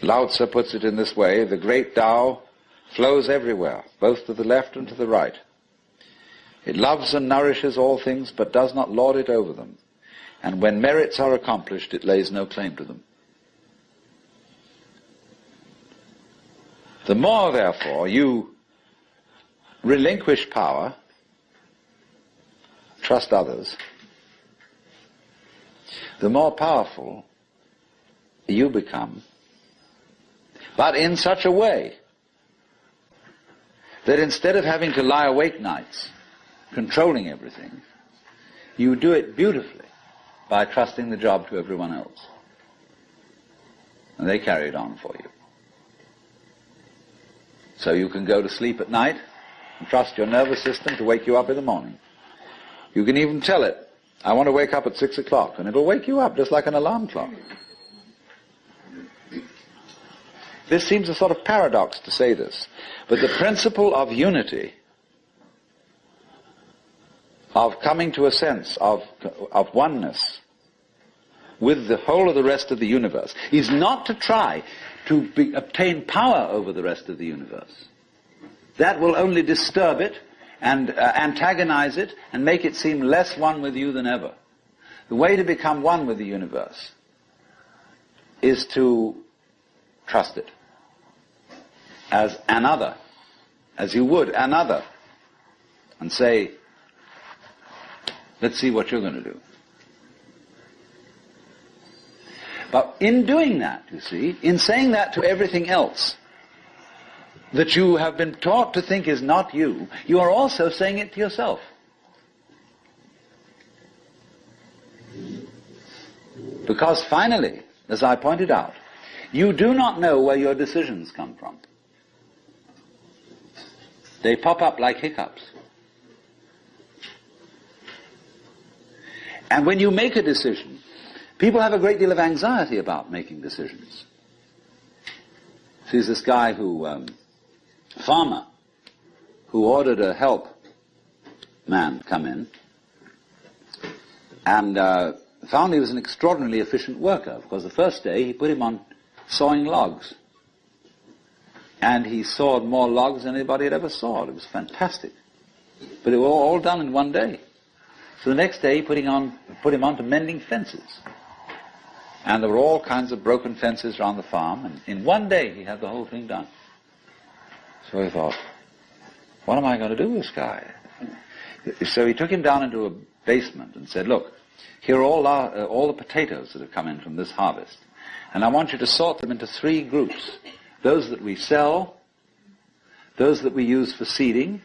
Lao Tzu puts it in this way: the great Tao flows everywhere, both to the left and to the right. It loves and nourishes all things, but does not lord it over them. And when merits are accomplished, it lays no claim to them. The more, therefore, you relinquish power, trust others, the more powerful you become, but in such a way that instead of having to lie awake nights controlling everything, you do it beautifully by trusting the job to everyone else. And they carry it on for you. So you can go to sleep at night and trust your nervous system to wake you up in the morning. You can even tell it, I want to wake up at 6 o'clock, and it'll wake you up just like an alarm clock. This seems a sort of paradox to say this, but the principle of unity, of coming to a sense of oneness with the whole of the rest of the universe, is not to try to obtain power over the rest of the universe. That will only disturb it and antagonize it and make it seem less one with you than ever. The way to become one with the universe is to trust it as another, as you would another, and say, let's see what you're going to do. But in doing that, you see, in saying that to everything else that you have been taught to think is not you, you are also saying it to yourself. Because finally, as I pointed out, you do not know where your decisions come from. They pop up like hiccups. And when you make a decision, people have a great deal of anxiety about making decisions. There's this guy farmer, who ordered a help man come in, and found he was an extraordinarily efficient worker, because the first day he put him on sawing logs. And he sawed more logs than anybody had ever sawed. It was fantastic. But it was all done in one day. So the next day he put him on to mending fences. And there were all kinds of broken fences around the farm, and in one day he had the whole thing done. So he thought, what am I going to do with this guy? So he took him down into a basement and said, look, here are all the potatoes that have come in from this harvest. And I want you to sort them into 3 groups. Those that we sell, those that we use for seeding,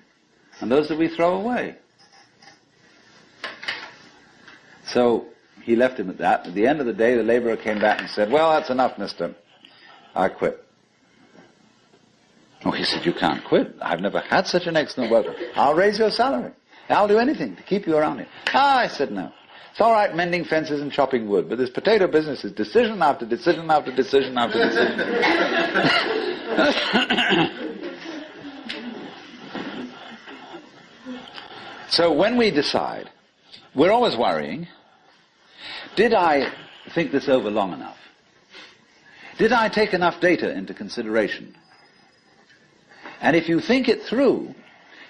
and those that we throw away. So he left him at that. At the end of the day, the laborer came back and said, well, that's enough, mister. I quit. Oh, he said, you can't quit. I've never had such an excellent worker. I'll raise your salary. I'll do anything to keep you around here. I said, no. It's all right mending fences and chopping wood, but this potato business is decision after decision after decision after decision. So when we decide, we're always worrying, did I think this over long enough? Did I take enough data into consideration? And if you think it through,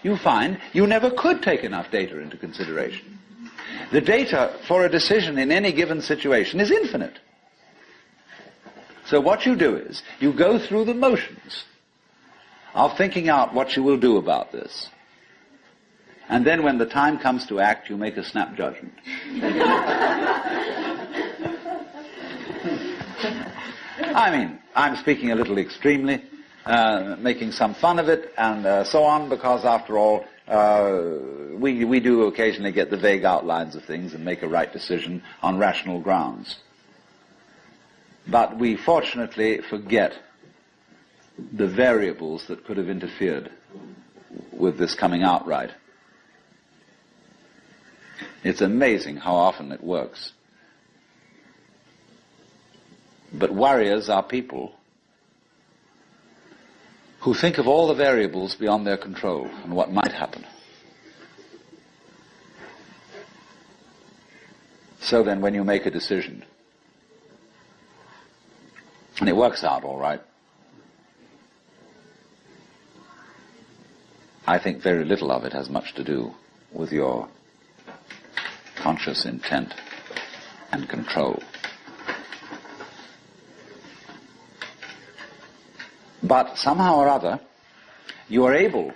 you find you never could take enough data into consideration. The data for a decision in any given situation is infinite. So what you do is, you go through the motions of thinking out what you will do about this. And then when the time comes to act, you make a snap judgment. I mean, I'm speaking a little extremely, making some fun of it and so on, because after all, we do occasionally get the vague outlines of things and make a right decision on rational grounds. But we fortunately forget the variables that could have interfered with this coming out right. It's amazing how often it works. But warriors are people who think of all the variables beyond their control and what might happen. So then when you make a decision, And it works out all right. I think very little of it has much to do with your conscious intent and control. But somehow or other, you are able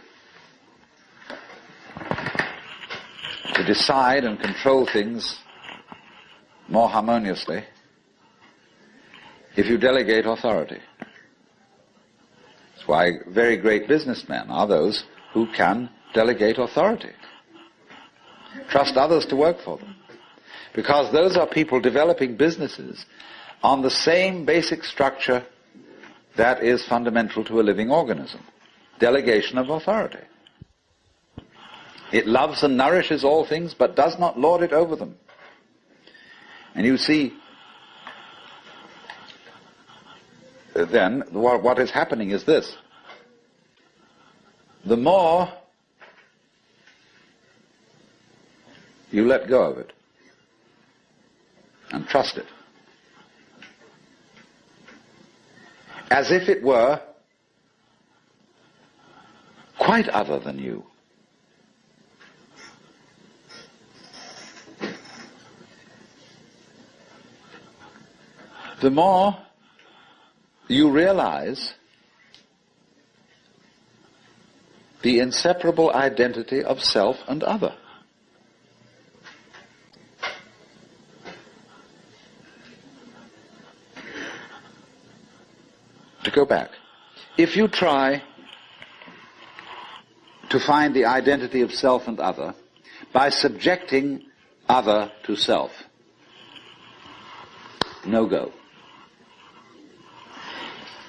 to decide and control things more harmoniously if you delegate authority. That's why very great businessmen are those who can delegate authority. Trust others to work for them. Because those are people developing businesses on the same basic structure that is fundamental to a living organism. Delegation of authority. It loves and nourishes all things, but does not lord it over them. And you see, then, what is happening is this. The more you let go of it and trust it, as if it were quite other than you, the more you realize the inseparable identity of self and other. To go back, if you try to find the identity of self and other by subjecting other to self, no go.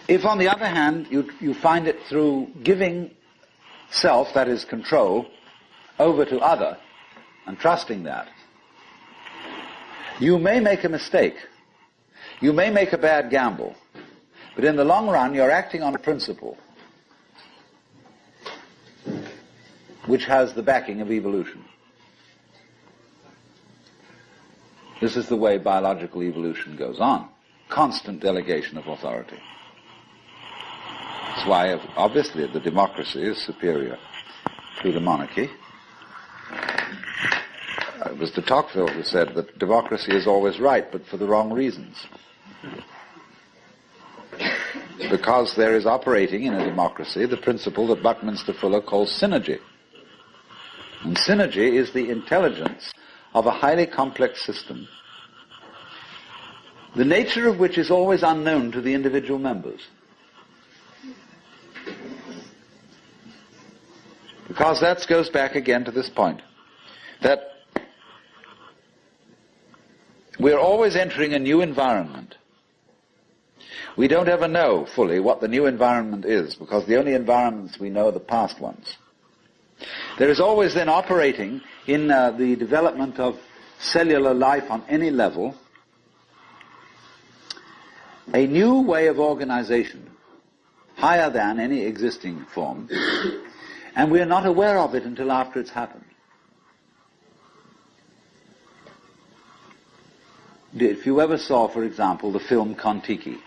If, on the other hand, you find it through giving self, that is control, over to other, and trusting that, you may make a mistake. You may make a bad gamble. But in the long run, you're acting on a principle which has the backing of evolution. This is the way biological evolution goes on. Constant delegation of authority. That's why, obviously, the democracy is superior to the monarchy. It was de Tocqueville who said that democracy is always right, but for the wrong reasons. Because there is operating in a democracy the principle that Buckminster Fuller calls synergy. And synergy is the intelligence of a highly complex system, the nature of which is always unknown to the individual members. Because that goes back again to this point, that we're always entering a new environment. We don't ever know fully what the new environment is, because the only environments we know are the past ones. There is always then operating in the development of cellular life on any level a new way of organization, higher than any existing form, and we are not aware of it until after it's happened. If you ever saw, for example, the film Kon-Tiki,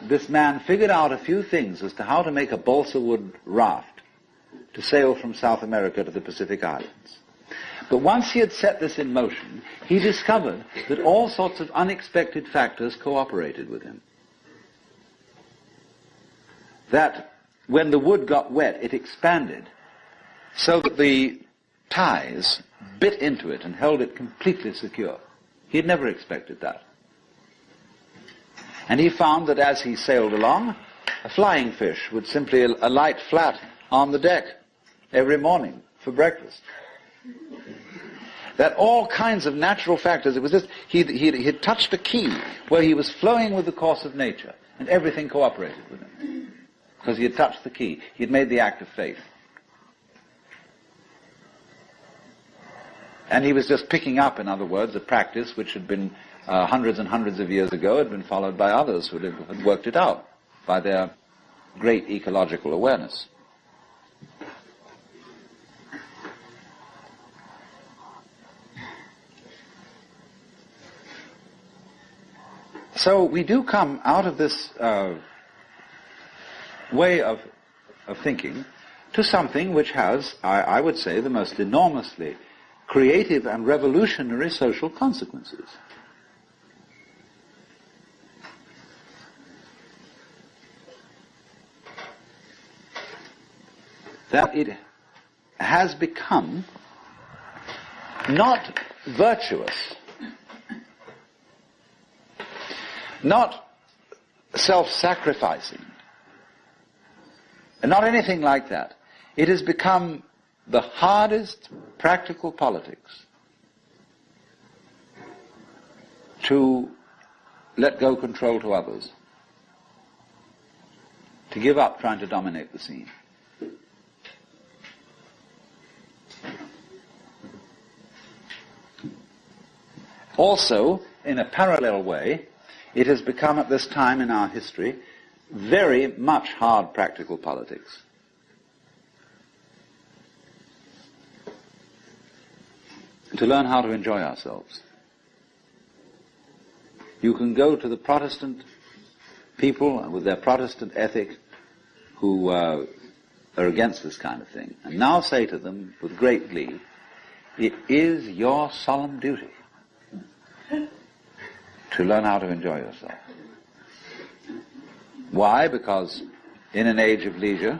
this man figured out a few things as to how to make a balsa wood raft to sail from South America to the Pacific Islands. But once he had set this in motion, he discovered that all sorts of unexpected factors cooperated with him. That when the wood got wet, it expanded so that the ties bit into it and held it completely secure. He had never expected that. And he found that as he sailed along, a flying fish would simply alight flat on the deck every morning for breakfast. That all kinds of natural factors, it was this, he had touched a key where he was flowing with the course of nature, and everything cooperated with him. Because he had touched the key. He had made the act of faith. And he was just picking up, in other words, a practice which had been hundreds and hundreds of years ago, had been followed by others who had worked it out by their great ecological awareness. So we do come out of this way of thinking to something which has, I would say, the most enormously creative and revolutionary social consequences. That it has become not virtuous, not self-sacrificing, and not anything like that. It has become the hardest practical politics to let go control to others, to give up trying to dominate the scene. Also, in a parallel way, it has become at this time in our history very much hard practical politics. To learn how to enjoy ourselves. You can go to the Protestant people with their Protestant ethic who are against this kind of thing, and now say to them with great glee, it is your solemn duty to learn how to enjoy yourself. Why? Because in an age of leisure,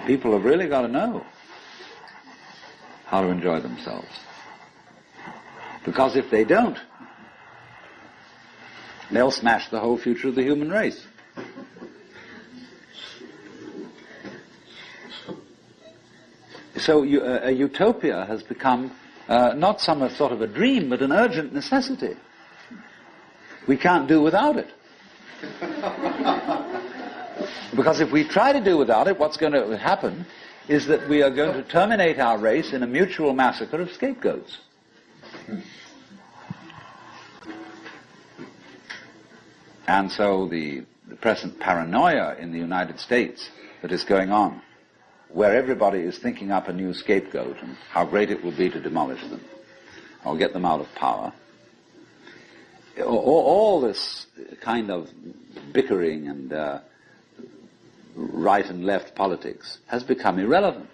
people have really got to know how to enjoy themselves. Because if they don't, they'll smash the whole future of the human race. So a utopia has become not some sort of a dream, but an urgent necessity. We can't do without it. Because if we try to do without it, what's going to happen is that we are going to terminate our race in a mutual massacre of scapegoats. And so the present paranoia in the United States that is going on, where everybody is thinking up a new scapegoat and how great it will be to demolish them or get them out of power, all this kind of bickering and right and left politics has become irrelevant.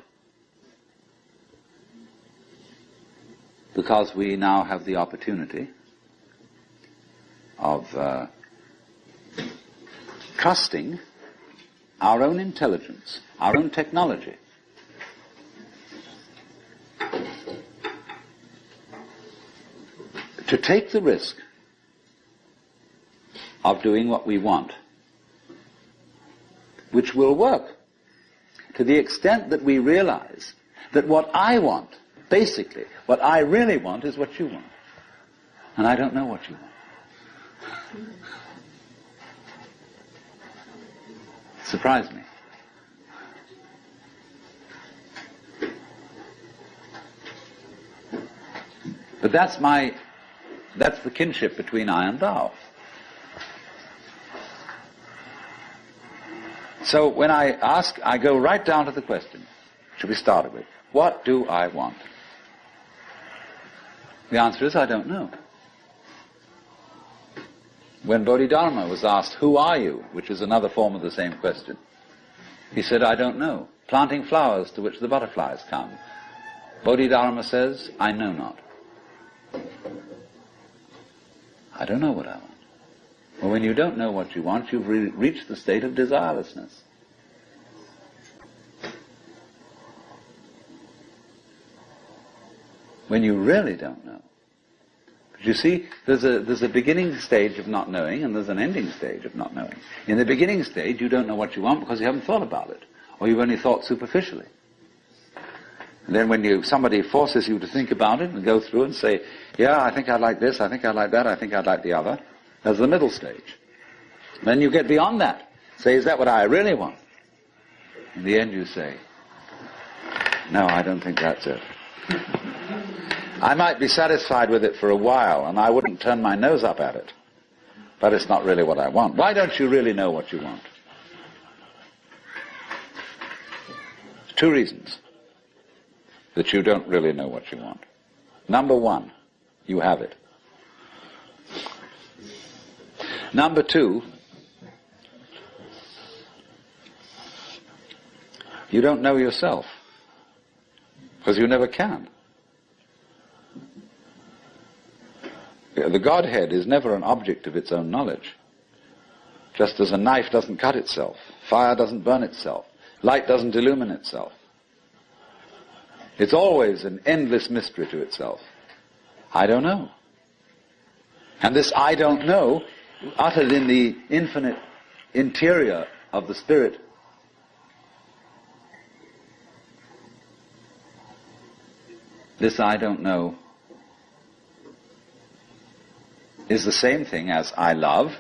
Because we now have the opportunity of trusting our own intelligence, our own technology, to take the risk of doing what we want, which will work to the extent that we realize that what I want, basically, what I really want is what you want. And I don't know what you want. It surprised me. But that's the kinship between I and thou. So when I ask, I go right down to the question, should we start with, what do I want? The answer is, I don't know. When Bodhidharma was asked, who are you, which is another form of the same question, he said, I don't know. Planting flowers to which the butterflies come. Bodhidharma says, I know not. I don't know what I want. Well, when you don't know what you want, you've reached the state of desirelessness. When you really don't know. But you see, there's a beginning stage of not knowing, and there's an ending stage of not knowing. In the beginning stage, you don't know what you want because you haven't thought about it, or you've only thought superficially. And then when somebody forces you to think about it and go through and say, yeah, I think I'd like this, I think I'd like that, I think I'd like the other, that's the middle stage. Then you get beyond that. Say, is that what I really want? In the end you say, no, I don't think that's it. I might be satisfied with it for a while, and I wouldn't turn my nose up at it, but it's not really what I want. Why don't you really know what you want? Two reasons that you don't really know what you want. Number one, you have it. Number two, you don't know yourself, because you never can. The Godhead is never an object of its own knowledge. Just as a knife doesn't cut itself, fire doesn't burn itself, light doesn't illumine itself. It's always an endless mystery to itself. I don't know. And this I don't know, uttered in the infinite interior of the spirit, this I don't know is the same thing as I love,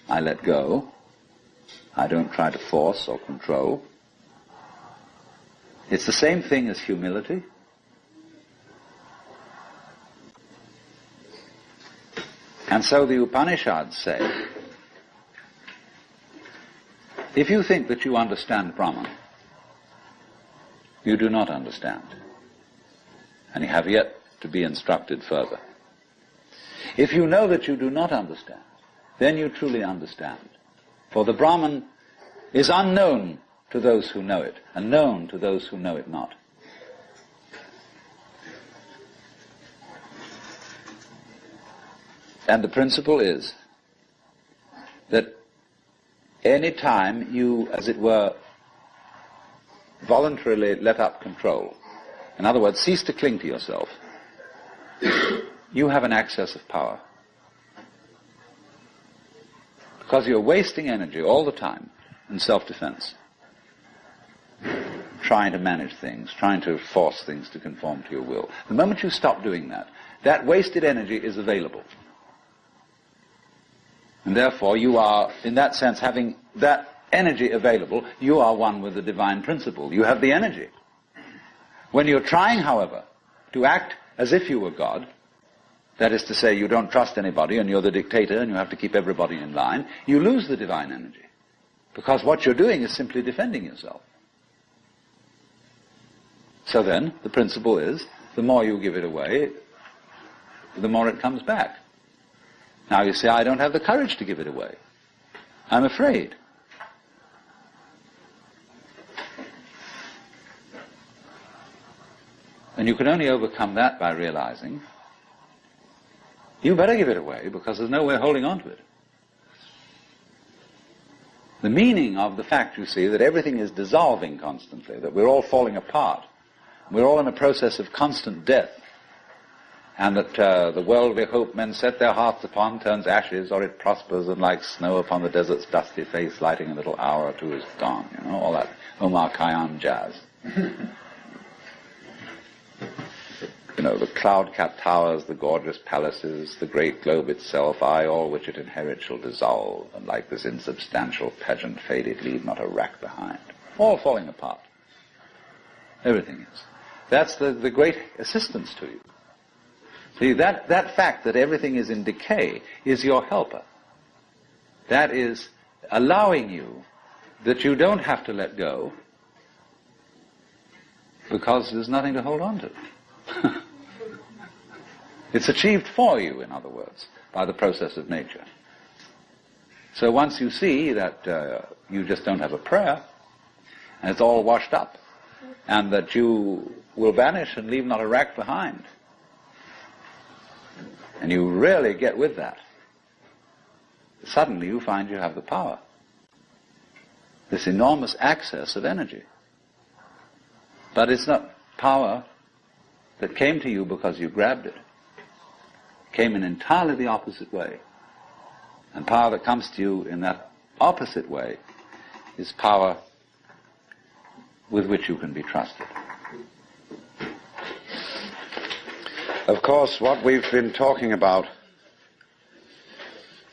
I let go, I don't try to force or control. It's the same thing as humility. And so the Upanishads say, if you think that you understand Brahman, you do not understand, and you have yet to be instructed further. If you know that you do not understand, then you truly understand. For the Brahman is unknown to those who know it, and known to those who know it not. And the principle is that any time you, as it were, voluntarily let up control, in other words, cease to cling to yourself, you have an access of power. Because you're wasting energy all the time in self-defense, trying to manage things, trying to force things to conform to your will. The moment you stop doing that, that wasted energy is available. And therefore you are, in that sense, having that energy available, you are one with the divine principle. You have the energy. When you're trying, however, to act as if you were God, that is to say, you don't trust anybody and you're the dictator and you have to keep everybody in line, you lose the divine energy. Because what you're doing is simply defending yourself. So then, the principle is, the more you give it away, the more it comes back. Now you say, I don't have the courage to give it away. I'm afraid. And you can only overcome that by realizing you better give it away, because there's no way of holding on to it. The meaning of the fact, you see, that everything is dissolving constantly, that we're all falling apart, we're all in a process of constant death, and that the world we hope men set their hearts upon turns ashes, or it prospers, and like snow upon the desert's dusty face, lighting a little hour or two is gone. You know, all that Omar Khayyam jazz. You know, the cloud-capped towers, the gorgeous palaces, the great globe itself, I, all which it inherits, shall dissolve, and like this insubstantial pageant faded, leave not a rack behind. All falling apart. Everything is. That's the great assistance to you. See, that fact that everything is in decay is your helper. That is allowing you that you don't have to let go, because there's nothing to hold on to. It's achieved for you, in other words, by the process of nature. So once you see that you just don't have a prayer, and it's all washed up, and that you will vanish and leave not a rack behind, and you really get with that, suddenly you find you have the power. This enormous access of energy. But it's not power that came to you because you grabbed it. It came in entirely the opposite way. And power that comes to you in that opposite way is power with which you can be trusted. Of course, what we've been talking about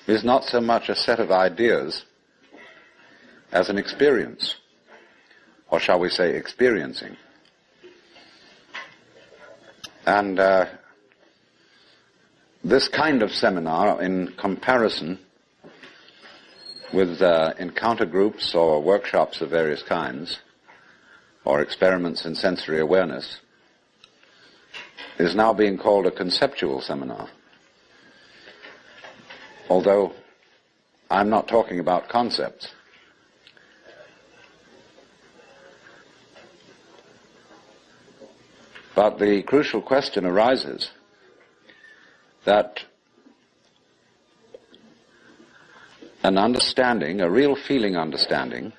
is not so much a set of ideas as an experience, or shall we say experiencing. And this kind of seminar, in comparison with encounter groups or workshops of various kinds, or experiments in sensory awareness, is now being called a conceptual seminar. Although I'm not talking about concepts. But the crucial question arises that an understanding, a real feeling understanding,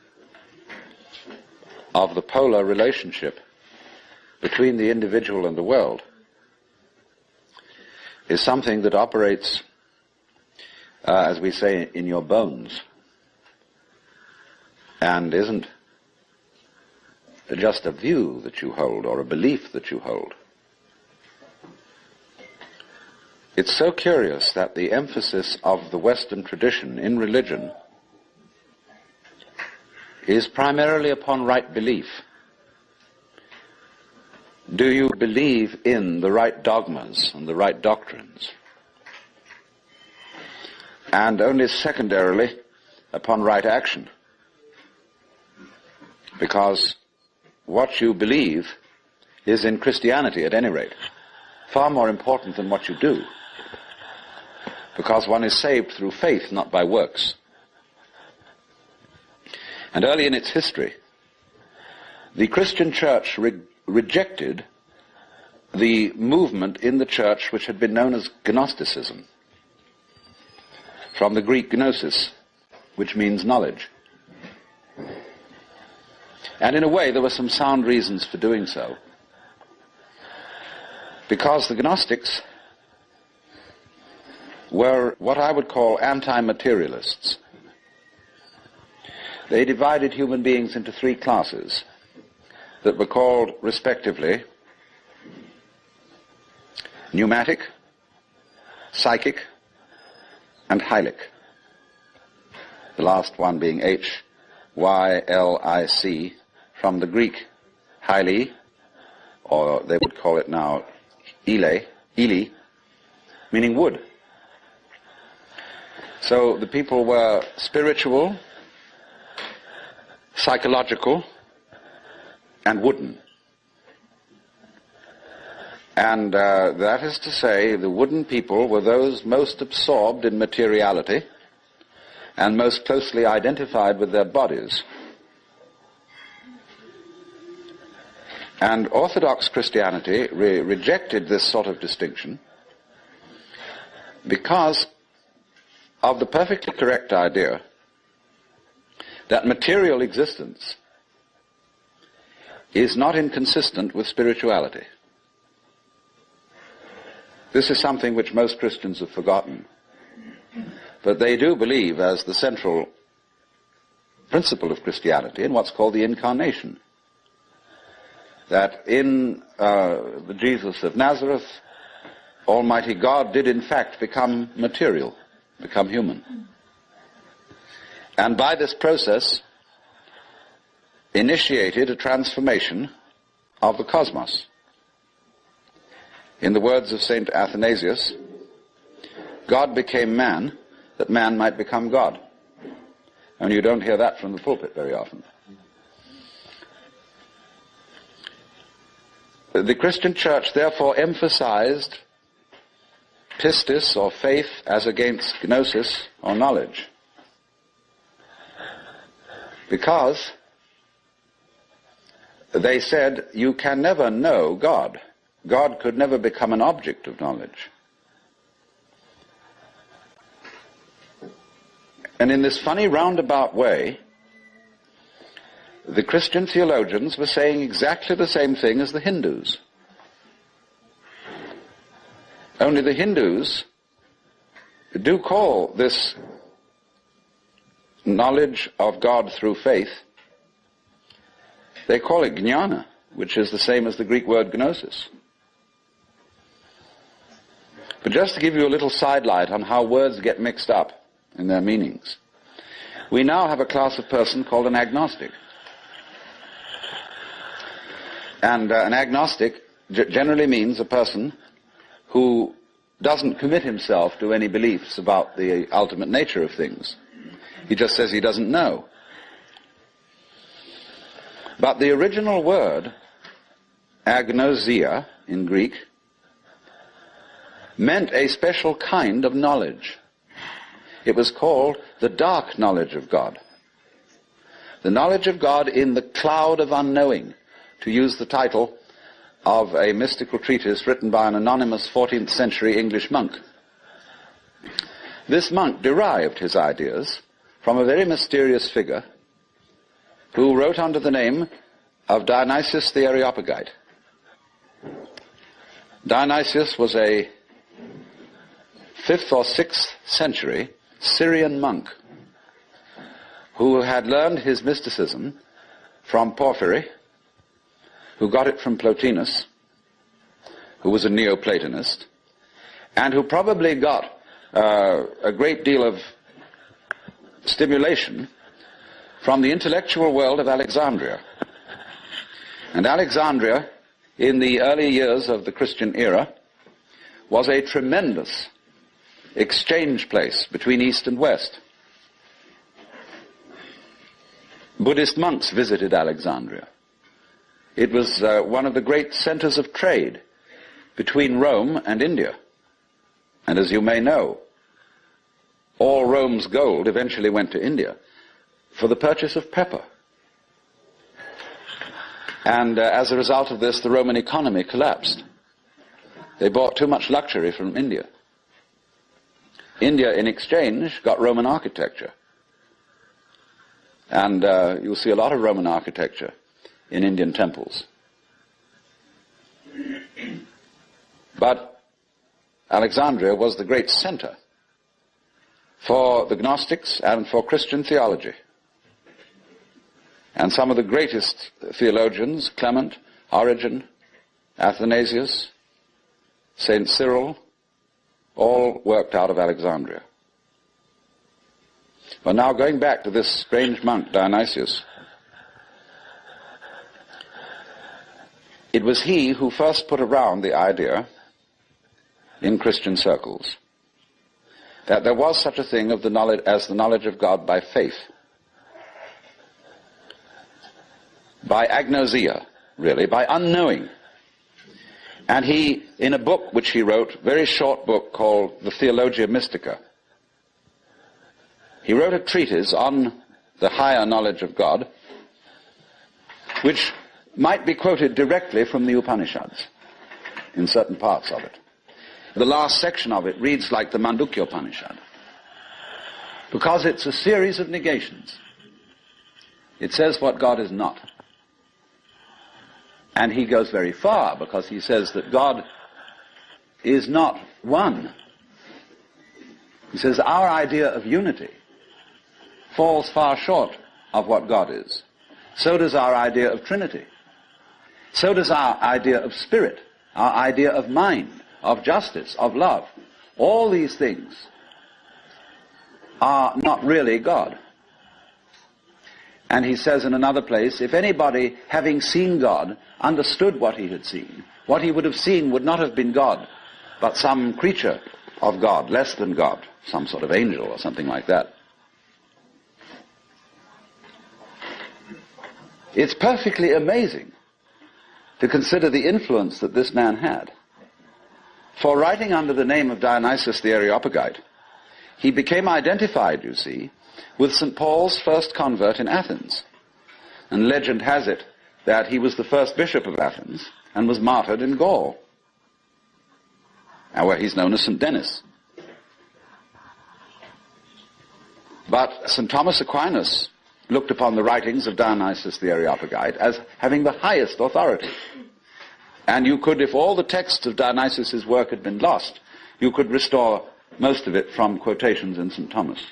of the polar relationship between the individual and the world is something that operates, as we say, in your bones, and isn't just a view that you hold or a belief that you hold. It's so curious that the emphasis of the Western tradition in religion is primarily upon right belief. Do you believe in the right dogmas and the right doctrines? And only secondarily upon right action. Because what you believe is, in Christianity at any rate, far more important than what you do. Because one is saved through faith, not by works. And early in its history, the Christian church rejected the movement in the church which had been known as Gnosticism, from the Greek gnosis, which means knowledge. And in a way, there were some sound reasons for doing so. Because the Gnostics were what I would call anti-materialists. They divided human beings into three classes that were called, respectively, pneumatic, psychic, and hylic. The last one being H-Y-L-I-C, from the Greek hyli, or they would call it now ile, meaning wood. So the people were spiritual, psychological, and wooden. And that is to say, the wooden people were those most absorbed in materiality and most closely identified with their bodies. And Orthodox Christianity rejected this sort of distinction because of the perfectly correct idea that material existence is not inconsistent with spirituality. This is something which most Christians have forgotten. But they do believe as the central principle of Christianity in what's called the incarnation. That in the Jesus of Nazareth, Almighty God did in fact become material, become human. And by this process initiated a transformation of the cosmos. In the words of St. Athanasius, God became man that man might become God. And you don't hear that from the pulpit very often. The Christian church therefore emphasized pistis, or faith, as against gnosis, or knowledge. Because they said you can never know God. God could never become an object of knowledge. And in this funny roundabout way, the Christian theologians were saying exactly the same thing as the Hindus. Only the Hindus do call this knowledge of God through faith, they call it jnana, which is the same as the Greek word gnosis. But just to give you a little sidelight on how words get mixed up in their meanings, we now have a class of person called an agnostic. And an agnostic generally means a person who doesn't commit himself to any beliefs about the ultimate nature of things. He just says he doesn't know. But the original word, agnosia in Greek, meant a special kind of knowledge. It was called the dark knowledge of God. The knowledge of God in the cloud of unknowing, to use the title of a mystical treatise written by an anonymous 14th century English monk. This monk derived his ideas from a very mysterious figure who wrote under the name of Dionysius the Areopagite. Dionysius was a 5th or 6th century Syrian monk who had learned his mysticism from Porphyry, who got it from Plotinus, who was a Neoplatonist, and who probably got a great deal of stimulation from the intellectual world of Alexandria. And Alexandria, in the early years of the Christian era, was a tremendous exchange place between East and West. Buddhist monks visited Alexandria. It was one of the great centers of trade between Rome and India. And as you may know, all Rome's gold eventually went to India for the purchase of pepper. And as a result of this, the Roman economy collapsed. They bought too much luxury from India. India, in exchange, got Roman architecture. And you'll see a lot of Roman architecture in Indian temples. But Alexandria was the great center for the Gnostics and for Christian theology. And some of the greatest theologians, Clement, Origen, Athanasius, St. Cyril, all worked out of Alexandria. Well, now going back to this strange monk, Dionysius, it was he who first put around the idea in Christian circles that there was such a thing of the knowledge as the knowledge of God by faith, by agnosia, really, by unknowing. And he, in a book which he wrote, very short book called the Theologia Mystica, he wrote a treatise on the higher knowledge of God, which might be quoted directly from the Upanishads in certain parts of it. The last section of it reads like the Mandukya Upanishad, because it's a series of negations. It says what God is not. And he goes very far, because he says that God is not one. He says our idea of unity falls far short of what God is. So does our idea of Trinity. So does our idea of spirit, our idea of mind, of justice, of love. All these things are not really God. And he says in another place, if anybody, having seen God, understood what he had seen, what he would have seen would not have been God, but some creature of God, less than God, some sort of angel or something like that. It's perfectly amazing to consider the influence that this man had. For writing under the name of Dionysius the Areopagite, he became identified, you see, with St. Paul's first convert in Athens. And legend has it that he was the first bishop of Athens and was martyred in Gaul, where he's known as St. Denis. But St. Thomas Aquinas looked upon the writings of Dionysius the Areopagite as having the highest authority. And you could, if all the texts of Dionysius' work had been lost, you could restore most of it from quotations in St. Thomas.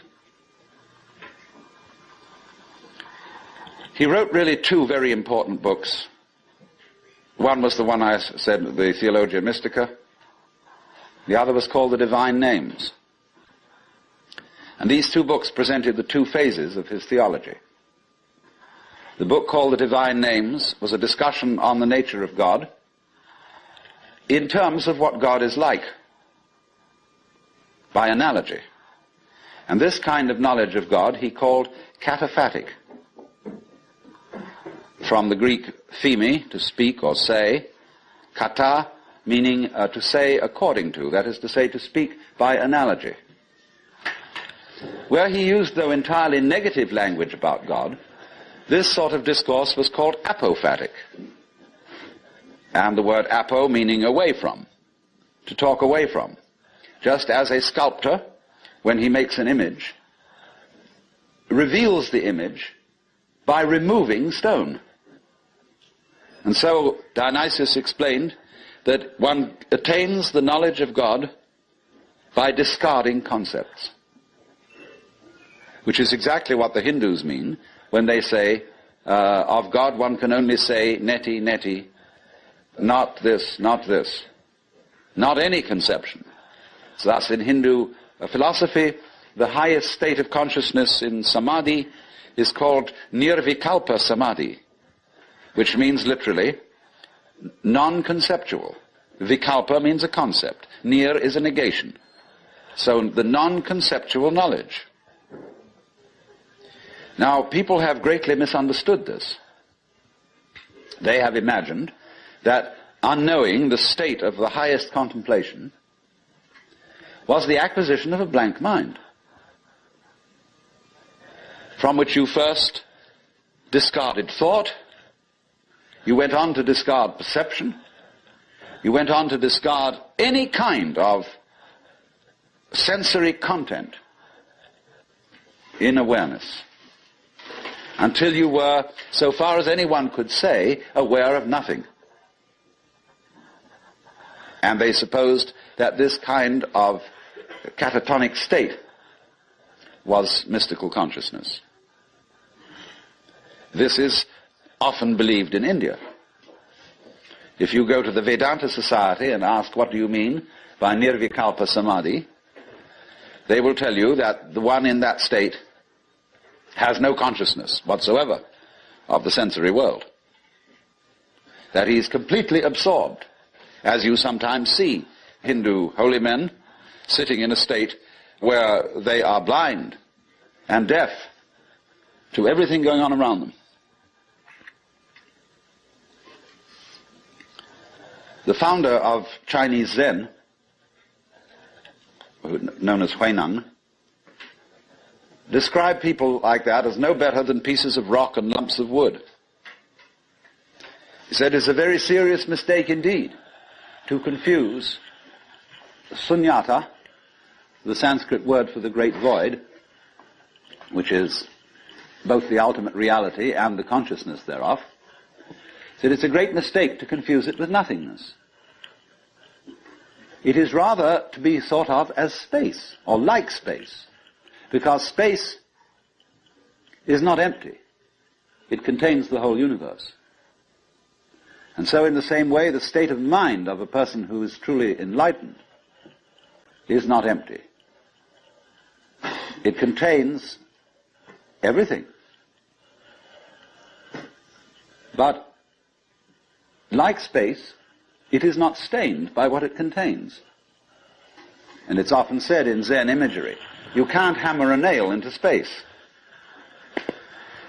He wrote really two very important books. One was the one I said, the Theologia Mystica. The other was called the Divine Names. And these two books presented the two phases of his theology. The book called the Divine Names was a discussion on the nature of God in terms of what God is like, by analogy. And this kind of knowledge of God he called kataphatic, from the Greek pheme, to speak or say, kata, meaning to say according to, that is to say, to speak by analogy. Where he used, though, entirely negative language about God, this sort of discourse was called apophatic. And the word apo meaning away from, to talk away from. Just as a sculptor, when he makes an image, reveals the image by removing stone. And so Dionysius explained that one attains the knowledge of God by discarding concepts, which is exactly what the Hindus mean when they say, of God one can only say neti, neti, not this, not this, not any conception. So thus in Hindu philosophy, the highest state of consciousness in samadhi is called nirvikalpa samadhi, which means literally non-conceptual. Vikalpa means a concept. Nir is a negation. So the non-conceptual knowledge. Now, people have greatly misunderstood this. They have imagined that unknowing the state of the highest contemplation was the acquisition of a blank mind, from which you first discarded thought, you went on to discard perception, you went on to discard any kind of sensory content in awareness, until you were, so far as anyone could say, aware of nothing. And they supposed that this kind of catatonic state was mystical consciousness. This is often believed in India. If you go to the Vedanta Society and ask, what do you mean by nirvikalpa samadhi, they will tell you that the one in that state has no consciousness whatsoever of the sensory world. That he is completely absorbed, as you sometimes see Hindu holy men sitting in a state where they are blind and deaf to everything going on around them. The founder of Chinese Zen, known as Huineng, described people like that as no better than pieces of rock and lumps of wood. He said it's a very serious mistake indeed to confuse sunyata, the Sanskrit word for the great void, which is both the ultimate reality and the consciousness thereof. He said it's a great mistake to confuse it with nothingness. It is rather to be thought of as space, or like space, because space is not empty. It contains the whole universe. And so in the same way, the state of mind of a person who is truly enlightened is not empty. It contains everything. But, like space, it is not stained by what it contains. And it's often said in Zen imagery, you can't hammer a nail into space.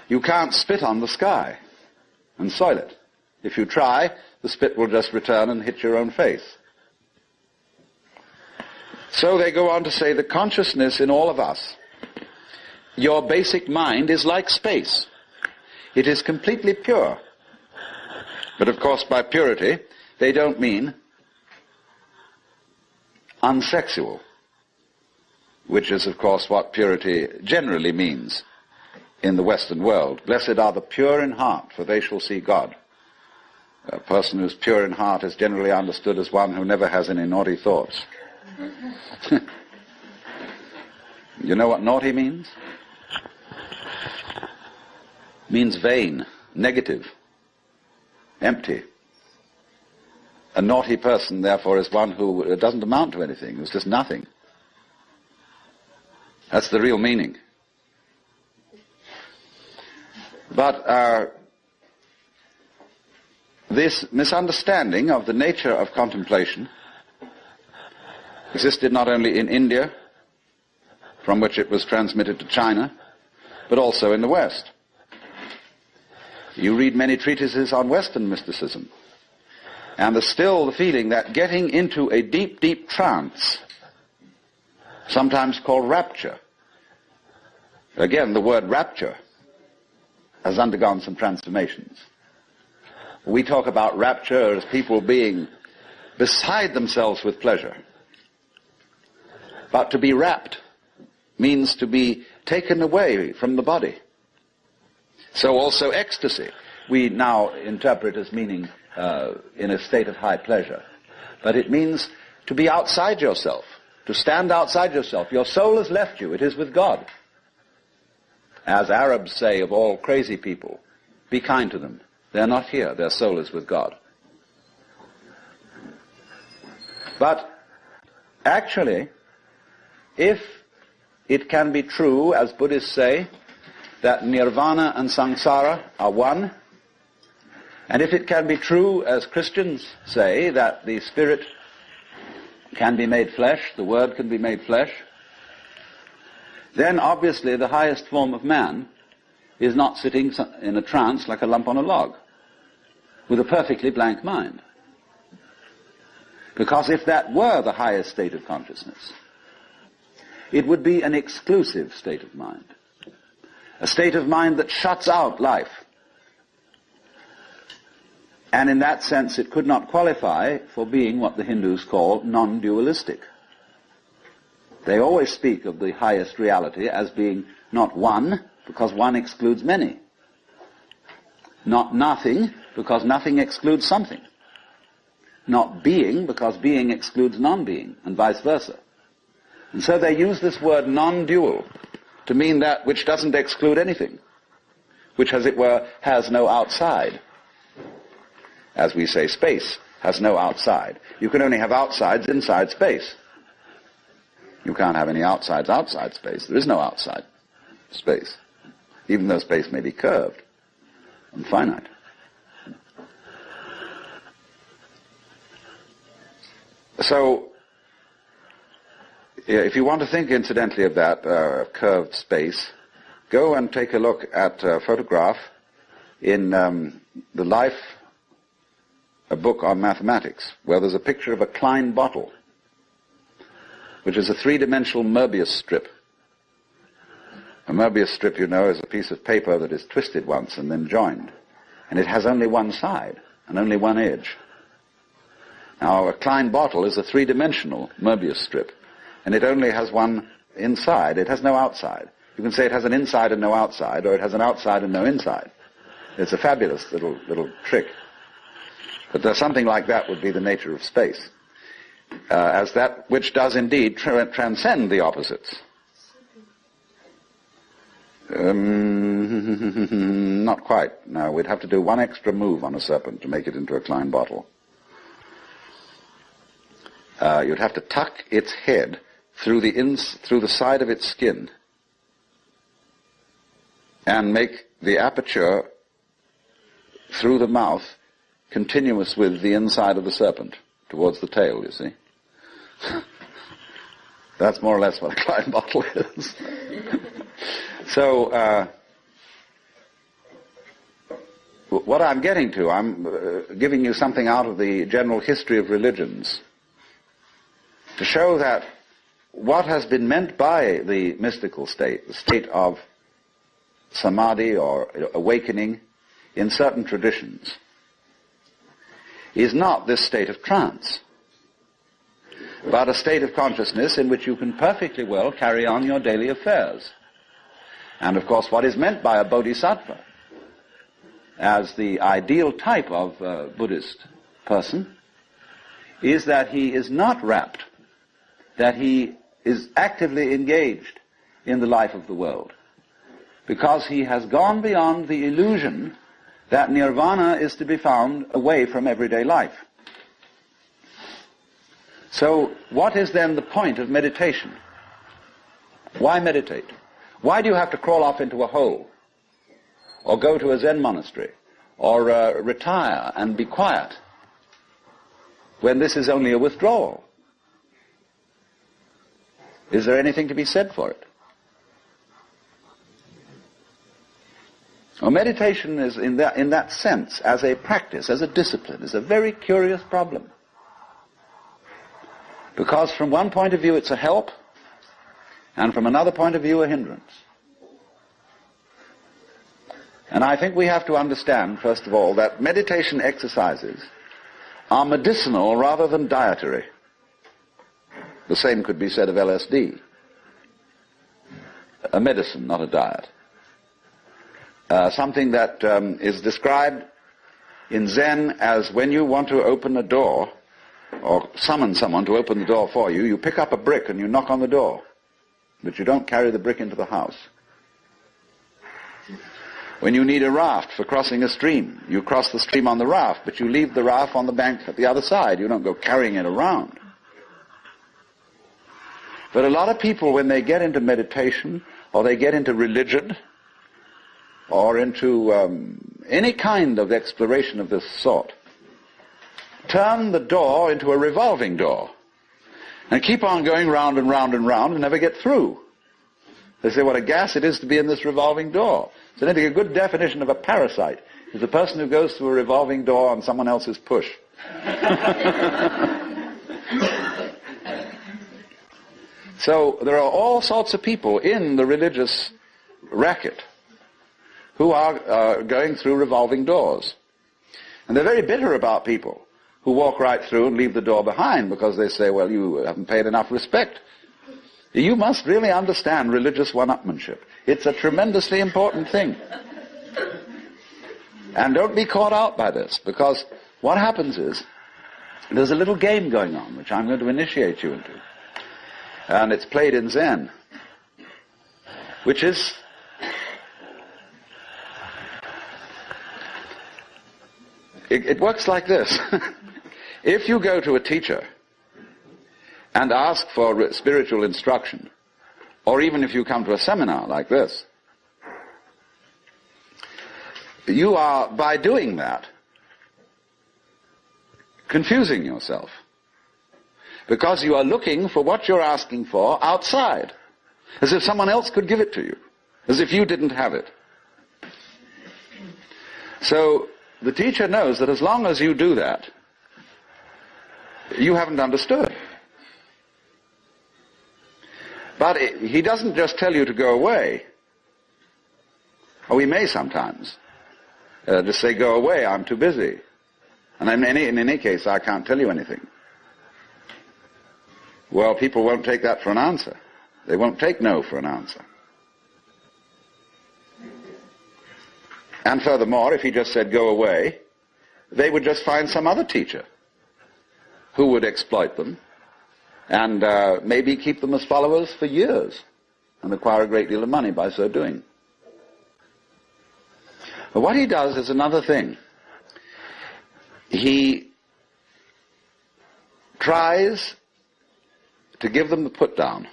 You can't spit on the sky and soil it. If you try, the spit will just return and hit your own face. So they go on to say the consciousness in all of us, your basic mind is like space. It is completely pure. But of course by purity, they don't mean unsexual, which is of course what purity generally means in the Western world. Blessed are the pure in heart, for they shall see God. A person who's pure in heart is generally understood as one who never has any naughty thoughts. You know what naughty means? It means vain, negative, empty. A naughty person, therefore, is one who doesn't amount to anything, who's just nothing. That's the real meaning. But this misunderstanding of the nature of contemplation existed not only in India, from which it was transmitted to China, but also in the West. You read many treatises on Western mysticism, and there's still the feeling that getting into a deep, deep trance, sometimes called rapture, Again, the word rapture has undergone some transformations. We talk about rapture as people being beside themselves with pleasure. But to be rapt means to be taken away from the body. So also ecstasy, we now interpret as meaning in a state of high pleasure. But it means to be outside yourself, to stand outside yourself. Your soul has left you, it is with God. As Arabs say of all crazy people, be kind to them. They're not here, their soul is with God. But actually, if it can be true, as Buddhists say, that nirvana and samsara are one, and if it can be true, as Christians say, that the spirit can be made flesh, the word can be made flesh, then obviously the highest form of man is not sitting in a trance like a lump on a log, with a perfectly blank mind. Because if that were the highest state of consciousness, it would be an exclusive state of mind, a state of mind that shuts out life. And in that sense, it could not qualify for being what the Hindus call non-dualistic. They always speak of the highest reality as being not one, because one excludes many. Not nothing, because nothing excludes something. Not being, because being excludes non-being, and vice versa. And so they use this word non-dual to mean that which doesn't exclude anything, which, as it were, has no outside. As we say, space has no outside. You can only have outsides inside space. You can't have any outsides outside space. There is no outside space, even though space may be curved and finite. So, if you want to think incidentally of that curved space, go and take a look at a photograph in the Life, a book on mathematics, where there's a picture of a Klein bottle, which is a three-dimensional Möbius strip. A Möbius strip, you know, is a piece of paper that is twisted once and then joined. And it has only one side and only one edge. Now, a Klein bottle is a three-dimensional Möbius strip, and it only has one inside. It has no outside. You can say it has an inside and no outside, or it has an outside and no inside. It's a fabulous little trick. But something like that would be the nature of space, as that which does indeed transcend the opposites. Not quite. No, we'd have to do one extra move on a serpent to make it into a Klein bottle. You'd have to tuck its head through the side of its skin and make the aperture through the mouth continuous with the inside of the serpent towards the tail, you see. That's more or less what a Klein bottle is. So, what I'm getting to, I'm giving you something out of the general history of religions to show that what has been meant by the mystical state, the state of samadhi or awakening in certain traditions, is not this state of trance, but a state of consciousness in which you can perfectly well carry on your daily affairs. And of course, what is meant by a bodhisattva as the ideal type of Buddhist person is that he is not rapt, that he is actively engaged in the life of the world, because he has gone beyond the illusion that nirvana is to be found away from everyday life. So what is then the point of meditation? Why meditate? Why do you have to crawl off into a hole, or go to a Zen monastery, or retire and be quiet, when this is only a withdrawal? Is there anything to be said for it? Well, meditation is, in that sense, as a practice, as a discipline, is a very curious problem. Because from one point of view it's a help, and from another point of view a hindrance. And I think we have to understand, first of all, that meditation exercises are medicinal rather than dietary. The same could be said of LSD. A medicine, not a diet. Something that is described in Zen as when you want to open a door, or summon someone to open the door for you, you pick up a brick and you knock on the door, but you don't carry the brick into the house. When you need a raft for crossing a stream, you cross the stream on the raft, but you leave the raft on the bank at the other side. You don't go carrying it around. But a lot of people, when they get into meditation, or they get into religion, or into any kind of exploration of this sort, turn the door into a revolving door and keep on going round and round and round and never get through. They say, what a gas it is to be in this revolving door. So I think a good definition of a parasite is the person who goes through a revolving door on someone else's push. So there are all sorts of people in the religious racket who are going through revolving doors. And they're very bitter about people who walk right through and leave the door behind, because they say, well, you haven't paid enough respect. You must really understand religious one-upmanship. It's a tremendously important thing. And don't be caught out by this, because what happens is, there's a little game going on, which I'm going to initiate you into. And it's played in Zen, which is it works like this. If you go to a teacher and ask for spiritual instruction, or even if you come to a seminar like this, you are, by doing that, confusing yourself. Because you are looking for what you're asking for outside, as if someone else could give it to you, as if you didn't have it. So the teacher knows that as long as you do that, you haven't understood. But he doesn't just tell you to go away. Or he may sometimes just say, go away, I'm too busy. And in any case, I can't tell you anything. Well, people won't take that for an answer. They won't take no for an answer. And furthermore, if he just said, go away, they would just find some other teacher who would exploit them and maybe keep them as followers for years and acquire a great deal of money by so doing. But what he does is another thing. He tries to give them the put down,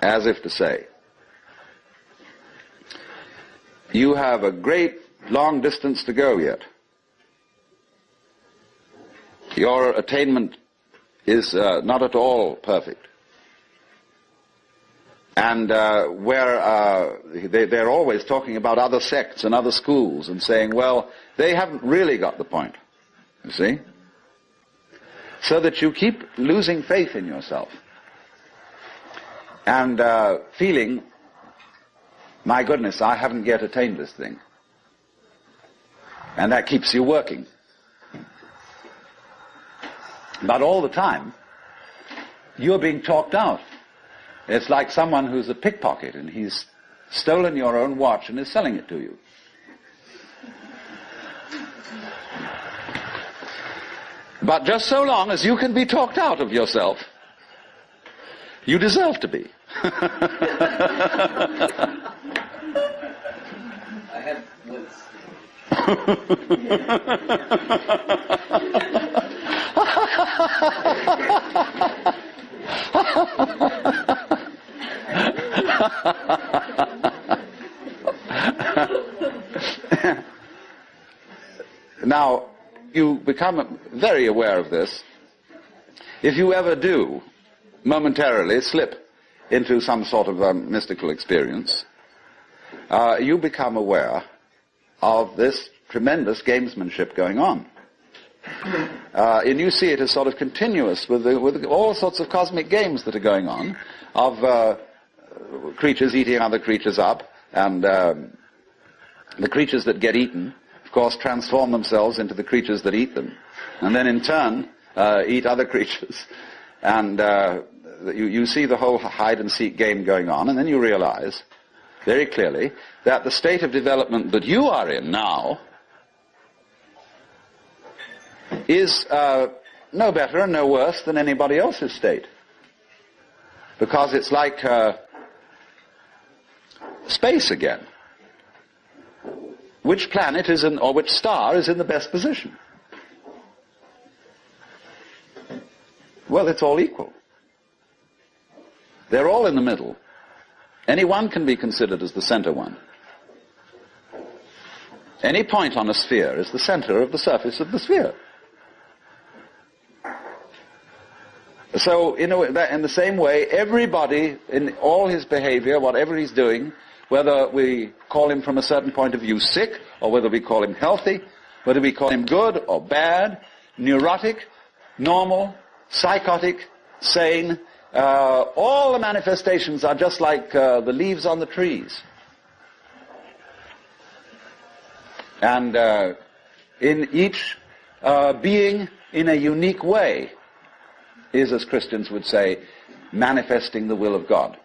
as if to say, you have a great long distance to go yet. Your attainment is not at all perfect. And they're always talking about other sects and other schools and saying, well, they haven't really got the point, you see? So that you keep losing faith in yourself and feeling, my goodness, I haven't yet attained this thing. And that keeps you working. But all the time, you're being talked out. It's like someone who's a pickpocket and he's stolen your own watch and is selling it to you. But just so long as you can be talked out of yourself, you deserve to be. I have notes. Now, you become very aware of this if you ever do momentarily slip into some sort of mystical experience. You become aware of this tremendous gamesmanship going on. And you see it as sort of continuous with all sorts of cosmic games that are going on, of creatures eating other creatures up, and the creatures that get eaten, of course, transform themselves into the creatures that eat them, and then in turn eat other creatures. And you see the whole hide-and-seek game going on, and then you realize very clearly that the state of development that you are in now is no better and no worse than anybody else's state. Because it's like space again. Which planet is in, or which star is in the best position? Well, it's all equal. They're all in the middle. Any one can be considered as the center one. Any point on a sphere is the center of the surface of the sphere. So, in the same way, everybody, in all his behavior, whatever he's doing, whether we call him from a certain point of view sick, or whether we call him healthy, whether we call him good or bad, neurotic, normal, psychotic, sane, all the manifestations are just like the leaves on the trees. And in each being in a unique way is, as Christians would say, manifesting the will of God.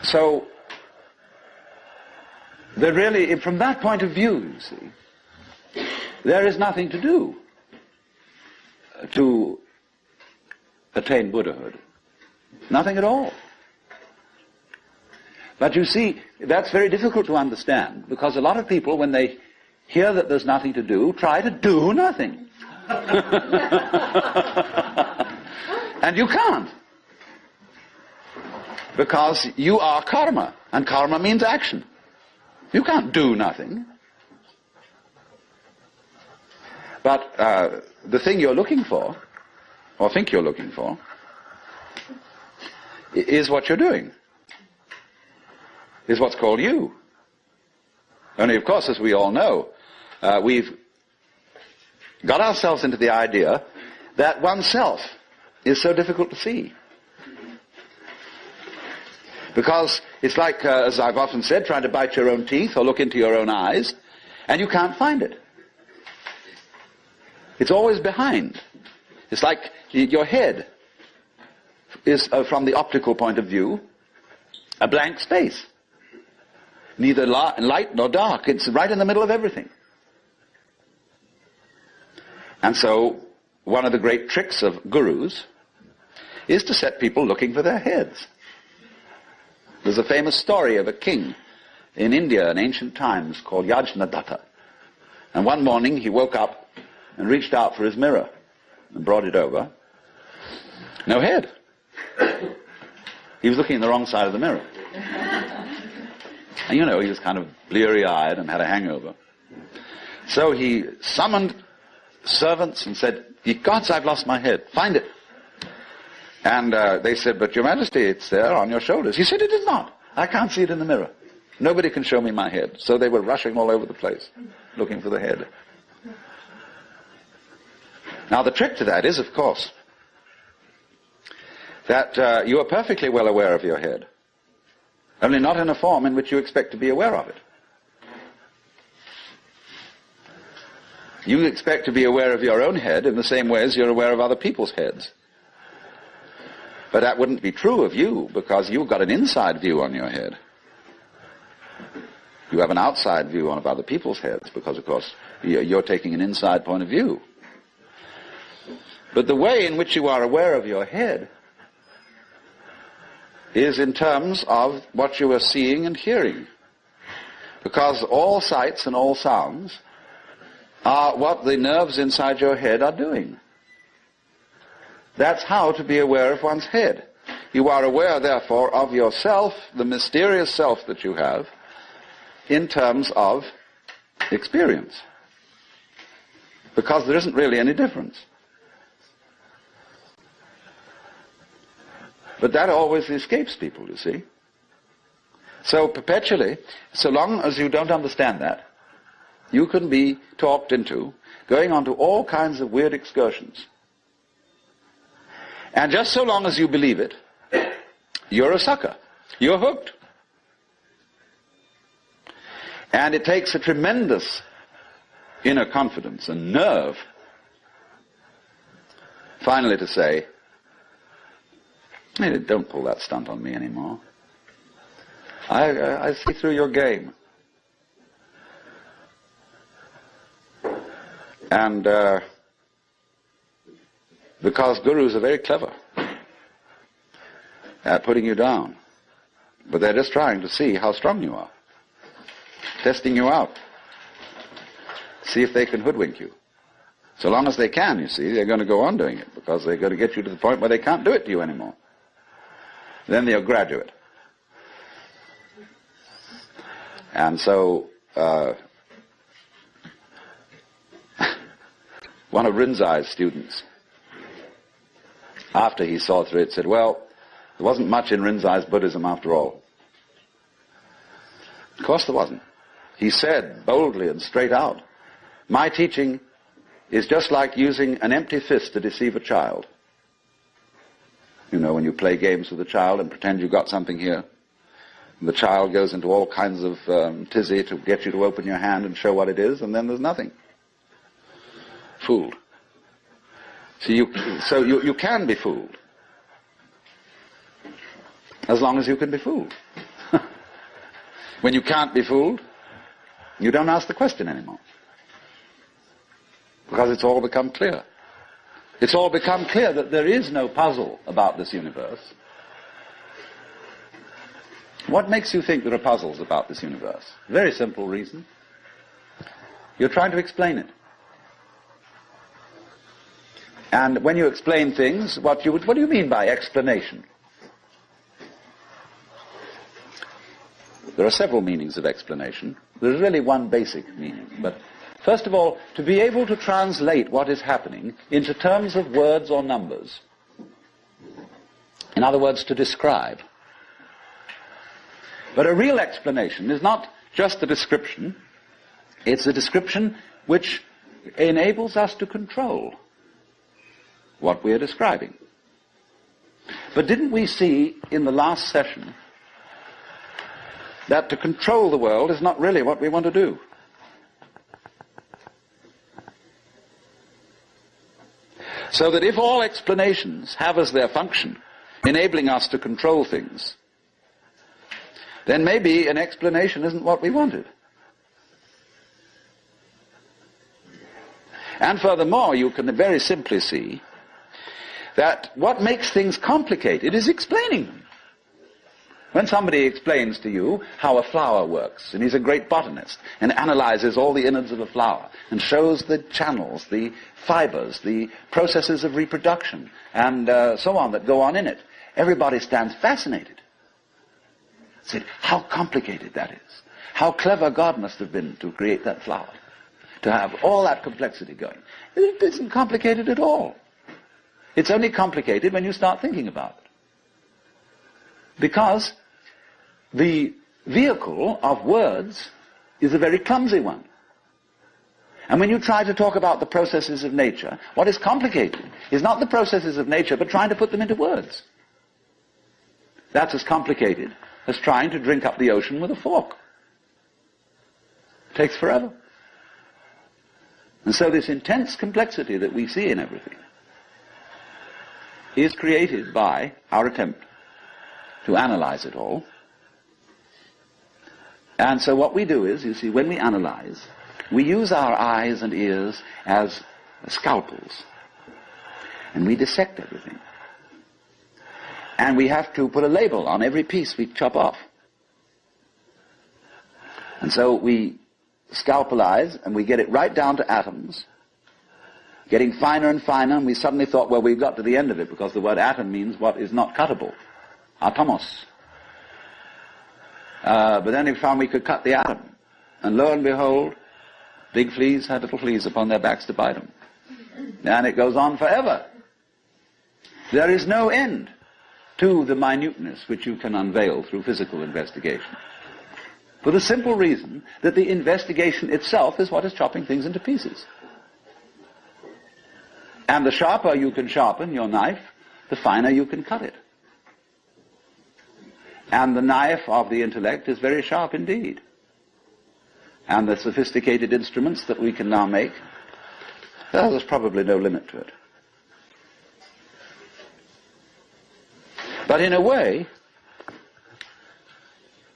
So, there really, from that point of view, you see, there is nothing to do to attain Buddhahood. Nothing at all. But you see, that's very difficult to understand, because a lot of people, when they hear that there's nothing to do, try to do nothing. And you can't. Because you are karma, and karma means action. You can't do nothing. But the thing you're looking for, or think you're looking for, is what you're doing. Is what's called you. Only, of course, as we all know, we've got ourselves into the idea that oneself is so difficult to see. Because it's like, as I've often said, trying to bite your own teeth or look into your own eyes, and you can't find it. It's always behind. It's like your head is, from the optical point of view, a blank space. Neither light nor dark. It's right in the middle of everything. And so, one of the great tricks of gurus is to set people looking for their heads. There's a famous story of a king in India in ancient times called Yajnadatta. And one morning he woke up and reached out for his mirror and brought it over. No head. He was looking in the wrong side of the mirror. And he was kind of bleary-eyed and had a hangover. So he summoned servants and said, "Ye gods, I've lost my head. Find it." And they said, "But Your Majesty, it's there on your shoulders." He said, "It is not. I can't see it in the mirror. Nobody can show me my head." So they were rushing all over the place, looking for the head. Now the trick to that is, of course, that you are perfectly well aware of your head, only not in a form in which you expect to be aware of it. You expect to be aware of your own head in the same way as you're aware of other people's heads. But that wouldn't be true of you, because you've got an inside view on your head. You have an outside view of other people's heads, because, of course, you're taking an inside point of view. But the way in which you are aware of your head is in terms of what you are seeing and hearing. Because all sights and all sounds are what the nerves inside your head are doing. That's how to be aware of one's head. You are aware, therefore, of yourself, the mysterious self that you have, in terms of experience. Because there isn't really any difference. But that always escapes people, you see. So perpetually, so long as you don't understand that, you can be talked into going on to all kinds of weird excursions. And just so long as you believe it, you're a sucker. You're hooked. And it takes a tremendous inner confidence and nerve finally to say, hey, don't pull that stunt on me anymore. I see through your game. And because gurus are very clever at putting you down, but they're just trying to see how strong you are, testing you out, see if they can hoodwink you. So long as they can, you see, they're going to go on doing it, because they're going to get you to the point where they can't do it to you anymore. Then they'll graduate. And so one of Rinzai's students, after he saw through it, said, well, there wasn't much in Rinzai's Buddhism after all. Of course there wasn't. He said boldly and straight out, my teaching is just like using an empty fist to deceive a child. You know, when you play games with a child and pretend you've got something here, and the child goes into all kinds of tizzy to get you to open your hand and show what it is, and then there's nothing. Fooled. So you can be fooled, as long as you can be fooled. When you can't be fooled, you don't ask the question anymore, because it's all become clear. It's all become clear that there is no puzzle about this universe. What makes you think there are puzzles about this universe? Very simple reason. You're trying to explain it. And when you explain things, what do you mean by explanation? There are several meanings of explanation. There's really one basic meaning. But first of all, to be able to translate what is happening into terms of words or numbers. In other words, to describe. But a real explanation is not just a description. It's a description which enables us to control what we are describing. But didn't we see in the last session that to control the world is not really what we want to do? So that if all explanations have as their function enabling us to control things, then maybe an explanation isn't what we wanted. And furthermore, you can very simply see that what makes things complicated is explaining them. When somebody explains to you how a flower works, and he's a great botanist, and analyzes all the innards of a flower, and shows the channels, the fibers, the processes of reproduction, and so on that go on in it, everybody stands fascinated. Said, how complicated that is. How clever God must have been to create that flower, to have all that complexity going. It isn't complicated at all. It's only complicated when you start thinking about it. Because the vehicle of words is a very clumsy one. And when you try to talk about the processes of nature, what is complicated is not the processes of nature, but trying to put them into words. That's as complicated as trying to drink up the ocean with a fork. It takes forever. And so this intense complexity that we see in everything is created by our attempt to analyze it all. And so what we do is, you see, when we analyze, we use our eyes and ears as scalpels. And we dissect everything. And we have to put a label on every piece we chop off. And so we scalpelize, and we get it right down to atoms, getting finer and finer, and we suddenly thought, well, we've got to the end of it, because the word atom means what is not cuttable. Atomos. But then we found we could cut the atom. And lo and behold, big fleas had little fleas upon their backs to bite them. And it goes on forever. There is no end to the minuteness which you can unveil through physical investigation. For the simple reason that the investigation itself is what is chopping things into pieces. And the sharper you can sharpen your knife, the finer you can cut it. And the knife of the intellect is very sharp indeed. And the sophisticated instruments that we can now make, well, there's probably no limit to it. But in a way,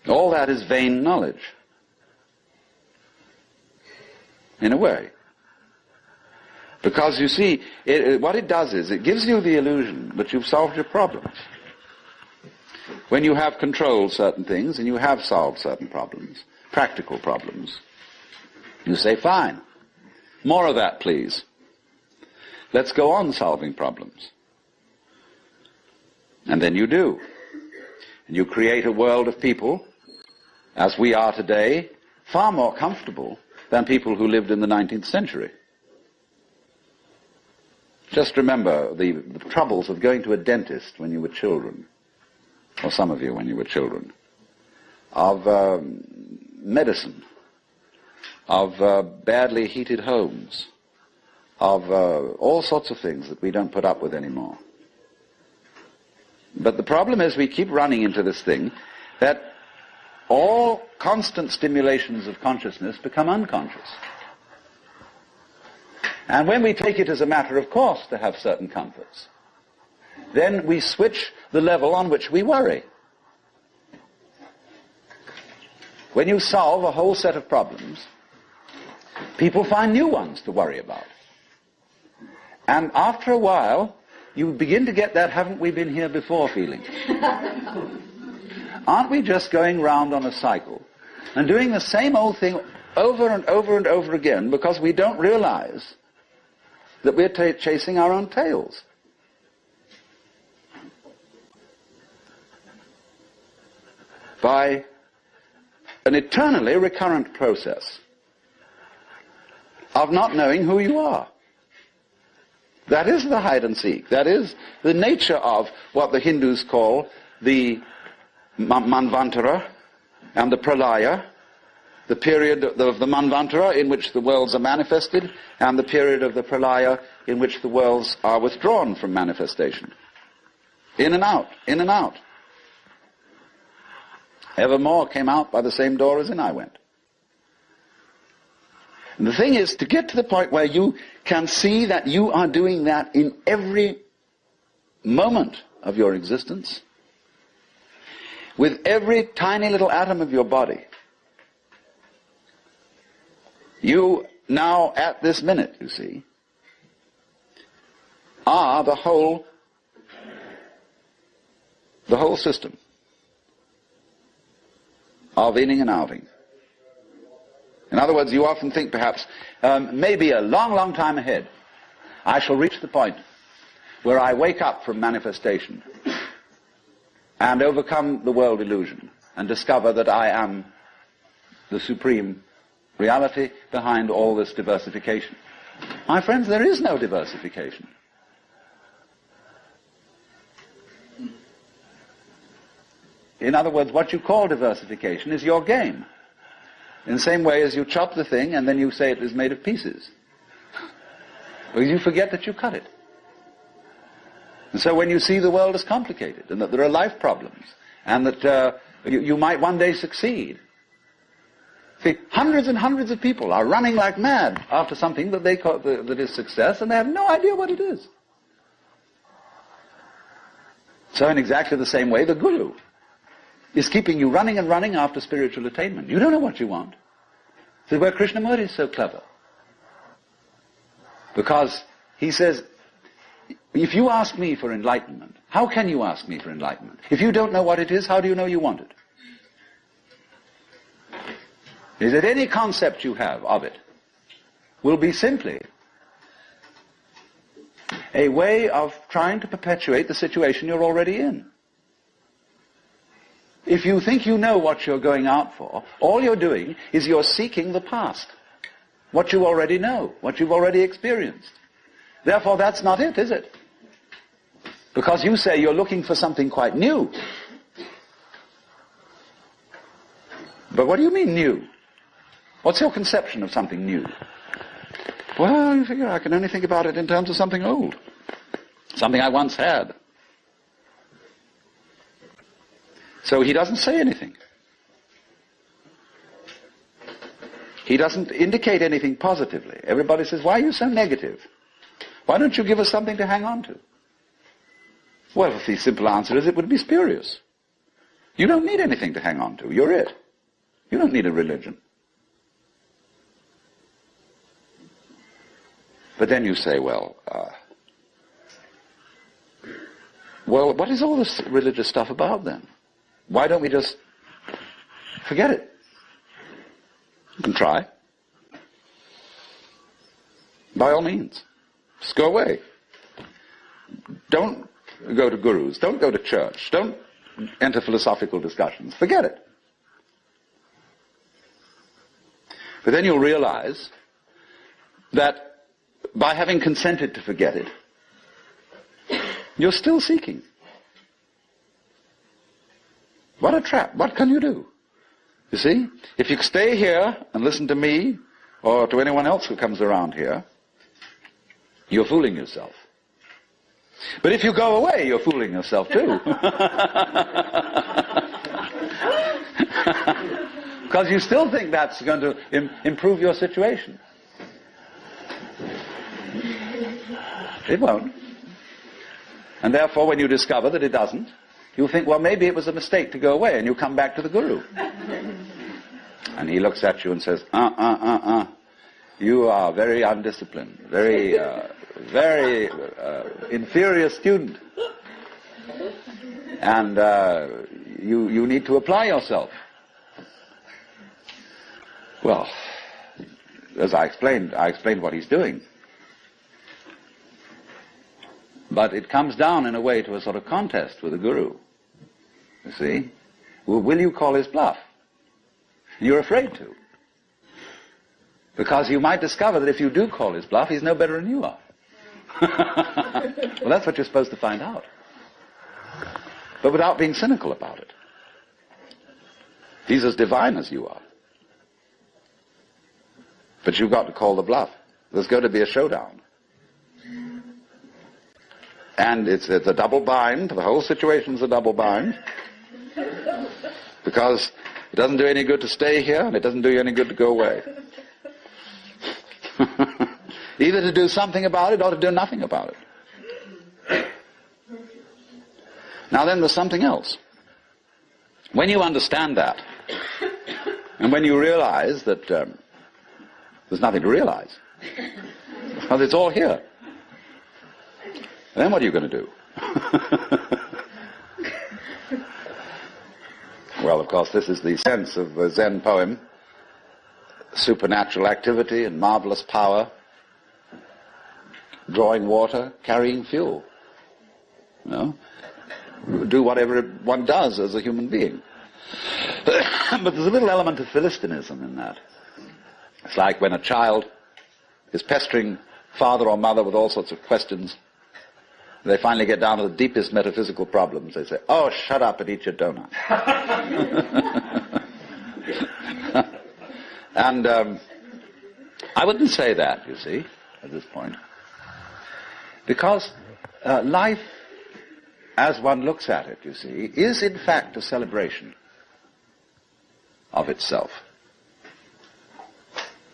all that is vain knowledge. In a way. Because you see, what it does is, it gives you the illusion that you've solved your problems. When you have controlled certain things, and you have solved certain problems, practical problems, you say, fine, more of that, please. Let's go on solving problems. And then you do. And you create a world of people, as we are today, far more comfortable than people who lived in the 19th century. Just remember the troubles of going to a dentist when you were children, or some of you when you were children, of medicine, of badly heated homes, of all sorts of things that we don't put up with anymore. But the problem is we keep running into this thing that all constant stimulations of consciousness become unconscious. And when we take it as a matter of course to have certain comforts, then we switch the level on which we worry. When you solve a whole set of problems, people find new ones to worry about. And after a while, you begin to get that haven't we been here before feeling. Aren't we just going round on a cycle and doing the same old thing over and over and over again because we don't realize that we're chasing our own tails? By an eternally recurrent process of not knowing who you are. That is the hide and seek. That is the nature of what the Hindus call the Manvantara and the Pralaya, the period of the Manvantara in which the worlds are manifested, and the period of the Pralaya in which the worlds are withdrawn from manifestation. In and out, in and out. Evermore came out by the same door as in I went. And the thing is, to get to the point where you can see that you are doing that in every moment of your existence, with every tiny little atom of your body, you now, at this minute, you see, are the whole system of inning and outing. In other words, you often think perhaps, maybe a long, long time ahead, I shall reach the point where I wake up from manifestation and overcome the world illusion and discover that I am the supreme reality behind all this diversification. My friends, there is no diversification. In other words, what you call diversification is your game. In the same way as you chop the thing and then you say it is made of pieces. Because you forget that you cut it. And so when you see the world as complicated and that there are life problems and that you might one day succeed. See, hundreds and hundreds of people are running like mad after something that they call that is success, and they have no idea what it is. So in exactly the same way, the guru is keeping you running and running after spiritual attainment. You don't know what you want. This is where Krishnamurti is so clever. Because he says, if you ask me for enlightenment, how can you ask me for enlightenment? If you don't know what it is, how do you know you want it? Is that any concept you have of it will be simply a way of trying to perpetuate the situation you're already in. If you think you know what you're going out for, all you're doing is you're seeking the past, what you already know, what you've already experienced. Therefore, that's not it, is it? Because you say you're looking for something quite new. But what do you mean new? What's your conception of something new? Well, you figure I can only think about it in terms of something old, something I once had. So he doesn't say anything. He doesn't indicate anything positively. Everybody says, why are you so negative? Why don't you give us something to hang on to? Well, the simple answer is it would be spurious. You don't need anything to hang on to. You're it. You don't need a religion. But then you say, well, what is all this religious stuff about then? Why don't we just forget it? You can try. By all means. Just go away. Don't go to gurus. Don't go to church. Don't enter philosophical discussions. Forget it. But then you'll realize that by having consented to forget it, you're still seeking. What a trap. What can you do? You see, if you stay here and listen to me or to anyone else who comes around here, you're fooling yourself. But if you go away, you're fooling yourself too. Because you still think that's going to improve your situation. It won't. And therefore, when you discover that it doesn't, you'll think, well, maybe it was a mistake to go away, and you come back to the guru. And he looks at you and says, you are very undisciplined, very inferior student. And you need to apply yourself. Well, as I explained what he's doing. But it comes down in a way to a sort of contest with the guru. You see? Well, will you call his bluff? You're afraid to. Because you might discover that if you do call his bluff, he's no better than you are. Well, that's what you're supposed to find out. But without being cynical about it. He's as divine as you are. But you've got to call the bluff. There's going to be a showdown. And it's a double bind. The whole situation's a double bind. Because it doesn't do any good to stay here, and it doesn't do you any good to go away. Either to do something about it or to do nothing about it. Now then, there's something else. When you understand that, and when you realize that there's nothing to realize, because it's all here, then what are you going to do? Well, of course, this is the sense of the Zen poem. Supernatural activity and marvelous power. Drawing water, carrying fuel. You know? Do whatever one does as a human being. But there's a little element of Philistinism in that. It's like when a child is pestering father or mother with all sorts of questions. They finally get down to the deepest metaphysical problems. They say, oh, shut up and eat your donut. And I wouldn't say that, you see, at this point. Because life, as one looks at it, you see, is in fact a celebration of itself.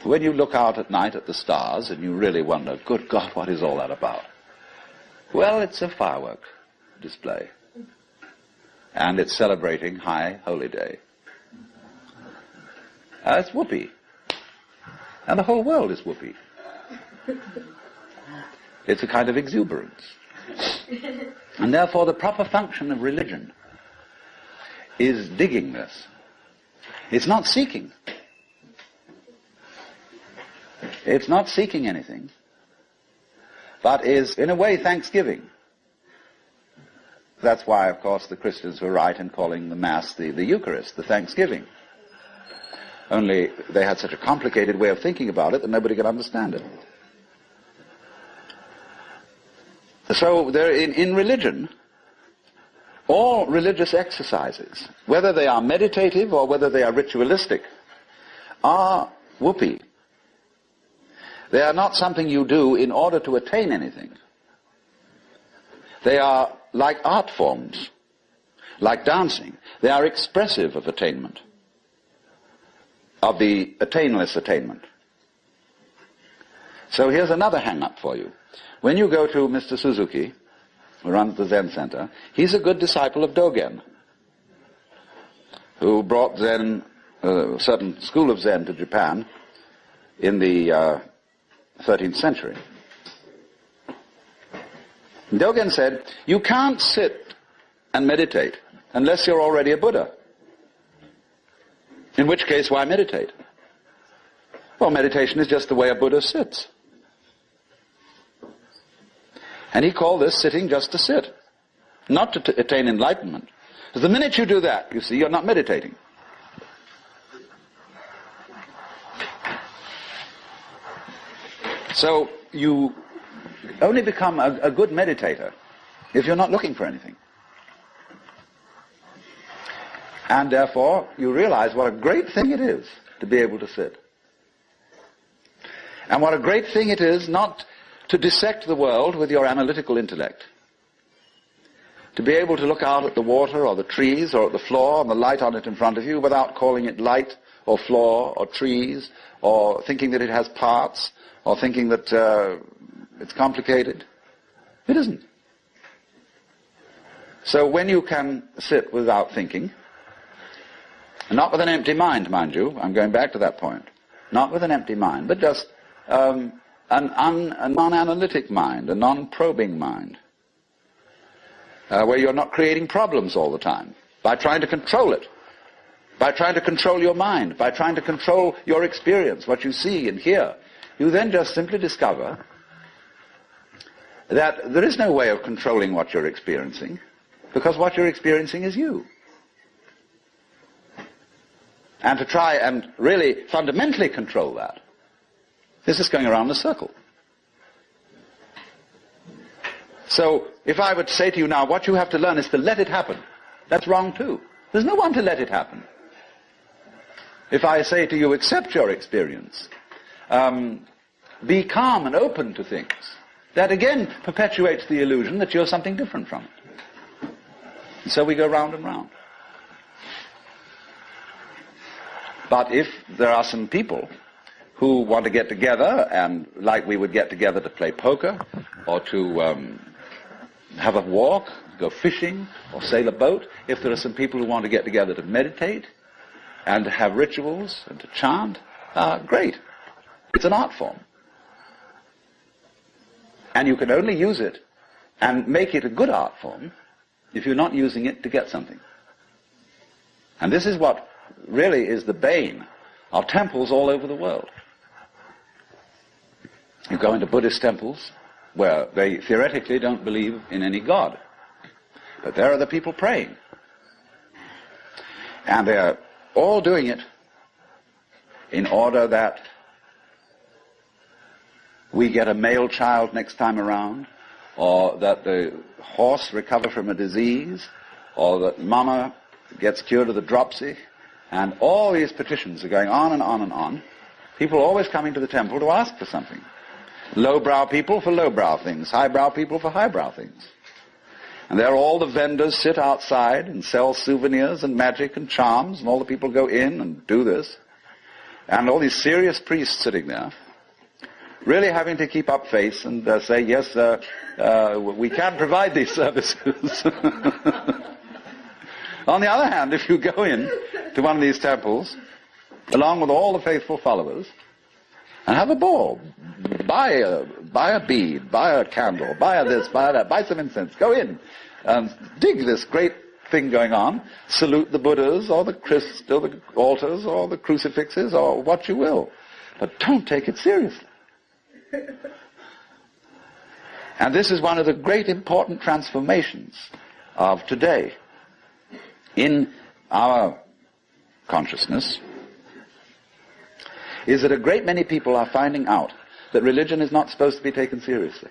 When you look out at night at the stars and you really wonder, good God, what is all that about? Well, it's a firework display. And it's celebrating High Holy Day. It's whoopee. And the whole world is whoopee. It's a kind of exuberance. And therefore the proper function of religion is digging this. It's not seeking. It's not seeking anything. But is, in a way, thanksgiving. That's why, of course, the Christians were right in calling the Mass the Eucharist, the thanksgiving. Only they had such a complicated way of thinking about it that nobody could understand it. So there, in religion, all religious exercises, whether they are meditative or whether they are ritualistic, are whoopee. They are not something you do in order to attain anything. They are like art forms. like dancing. They are expressive of attainment, of the attainless attainment. So here's another hang-up for you. When you go to Mr. Suzuki, who runs the Zen Center, he's a good disciple of Dogen, who brought Zen, a certain school of Zen to Japan in the 13th century. Dogen said, you can't sit and meditate unless you're already a Buddha. In which case, why meditate? Well, meditation is just the way a Buddha sits. And he called this sitting just to sit, not to attain enlightenment. Because the minute you do that, you see, you're not meditating. So you only become a good meditator if you're not looking for anything. And therefore, you realize what a great thing it is to be able to sit. And what a great thing it is not to dissect the world with your analytical intellect. To be able to look out at the water or the trees or at the floor and the light on it in front of you without calling it light or floor or trees or thinking that it has parts or thinking that it's complicated. It isn't. So when you can sit without thinking, and not with an empty mind, mind you, I'm going back to that point, not with an empty mind, but just a non-analytic mind, a non-probing mind, where you're not creating problems all the time by trying to control it, by trying to control your mind, by trying to control your experience, what you see and hear. You then just simply discover that there is no way of controlling what you're experiencing, because what you're experiencing is you. And to try and really fundamentally control that is just going around in a circle. So if I would say to you now, what you have to learn is to let it happen, that's wrong too. There's no one to let it happen. If I say to you, accept your experience, be calm and open to things, that again perpetuates the illusion that you're something different from it. And so we go round and round. But if there are some people who want to get together, and like we would get together to play poker, or to have a walk, go fishing, or sail a boat, if there are some people who want to get together to meditate, and to have rituals, and to chant, great. It's an art form. And you can only use it and make it a good art form if you're not using it to get something. And this is what really is the bane of temples all over the world. You go into Buddhist temples where they theoretically don't believe in any God. But there are the people praying. And they're all doing it in order that we get a male child next time around, or that the horse recover from a disease, or that mama gets cured of the dropsy. And all these petitions are going on and on and on. People are always coming to the temple to ask for something. Lowbrow people for lowbrow things, highbrow people for highbrow things. And there all the vendors sit outside and sell souvenirs and magic and charms, and all the people go in and do this. And all these serious priests sitting there, really having to keep up face and say, yes, we can provide these services. On the other hand, if you go in to one of these temples, along with all the faithful followers, and have a ball, buy a bead, buy a candle, buy a this, buy that, buy some incense, go in, and dig this great thing going on, salute the Buddhas, or the altars, or the crucifixes, or what you will. But don't take it seriously. And this is one of the great important transformations of today in our consciousness, is that a great many people are finding out that religion is not supposed to be taken seriously.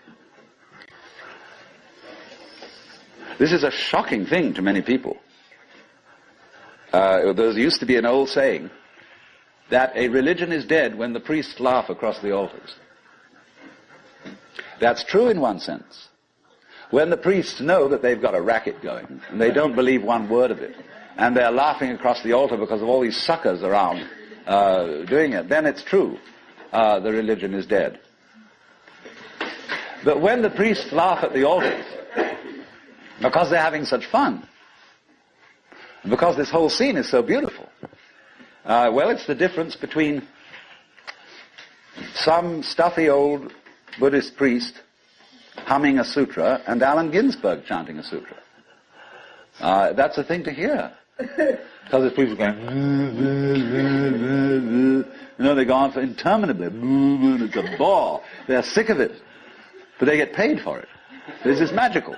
This is a shocking thing to many people. There used to be an old saying that a religion is dead when the priests laugh across the altars. That's true in one sense. when the priests know that they've got a racket going, and they don't believe one word of it, and they're laughing across the altar because of all these suckers around doing it, then it's true. The religion is dead. But when the priests laugh at the altars, because they're having such fun, and because this whole scene is so beautiful, well, it's the difference between some stuffy old Buddhist priest humming a sutra and Allen Ginsberg chanting a sutra. That's a thing to hear. Because the priests are going, they go on for interminably. It's a bore. They're sick of it. But they get paid for it. This is magical.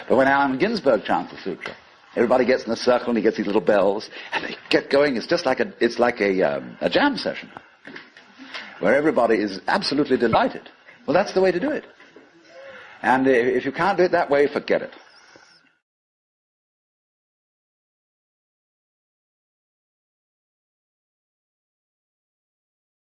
But when Allen Ginsberg chants a sutra, everybody gets in a circle and he gets these little bells, and they get going. It's just like a jam session, where everybody is absolutely delighted. Well, that's the way to do it. And if you can't do it that way, forget it.